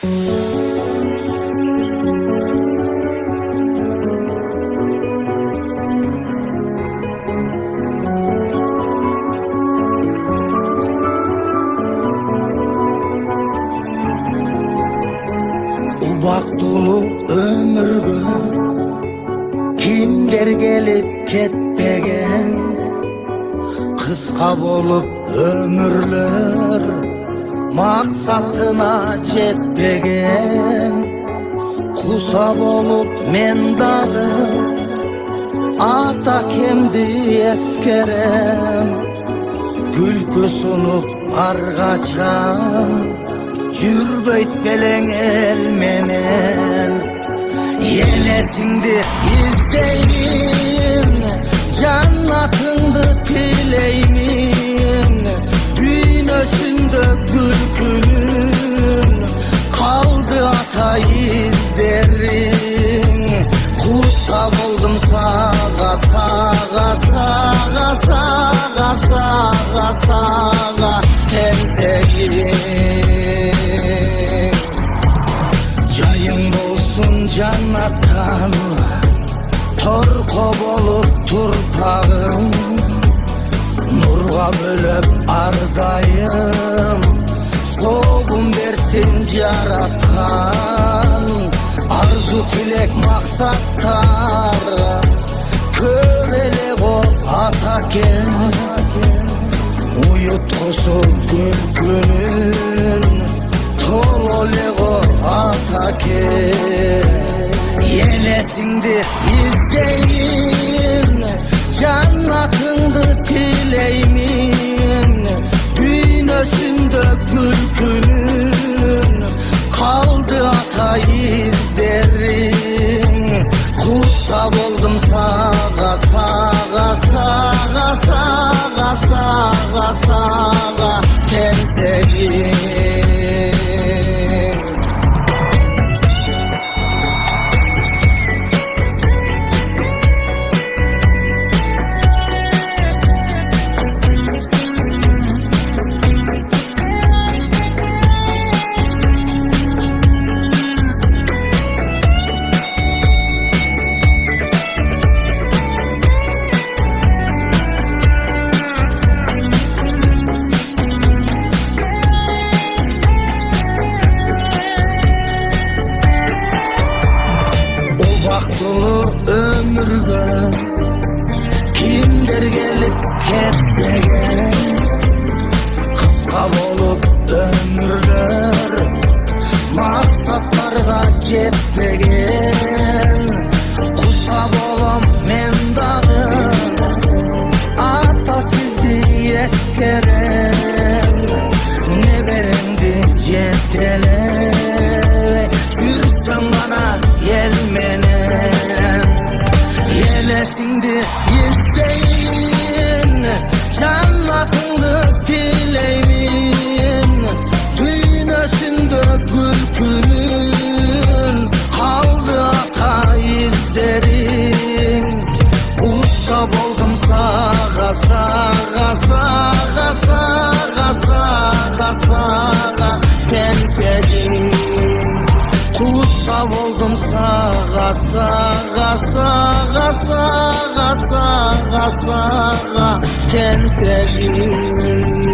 Ubak dolu ömürgө kimler gelip ketpegen, kıska bolup ömürler maksatına jetpegen. Kusa bolup men dagı ata kemdi eskerem, gülkü sunup argaçan Jürböйт beleng el menen. Yenesingdi izdeyin, jannatыңды tileymin. Düğünösünde gülkünün kaldı ata izlerin. Kutsa buldum sağa sağa sağa sağa sağa sağa tentegin. Jannattan torko bolup turpağım, nurga bölüp ardayım. Soğum versin yaratkan, arzu tilek maksattar. Kövelek o ataken, uyutkusu gülkünün tololek o ataken. Yenesingdi izdeyin, jannatыңды tileymin. Düğünösünde gülkünün kaldı ata izlerin. Kutsa boldum sağa sağa sağa sağa sağa sağa tentegin. Dolu ömürgө kimler gelip ketpegen, kıska bolup ömürler maksatlarga jetpegen. Kusa bolom men dagı ata sizdi eskerem, ne berendi jetele yürüsün bana gelmene. Yenesingdi izdeyin, jannatыңды tileymin. Düğünösünde gülkünün kaldı ata izlerin. Kutsa boldum sağa sağa sağa sağa sağa sağa tentegin. Kutsa boldum sağa sağa sağa sağa sağa sağa tentegin.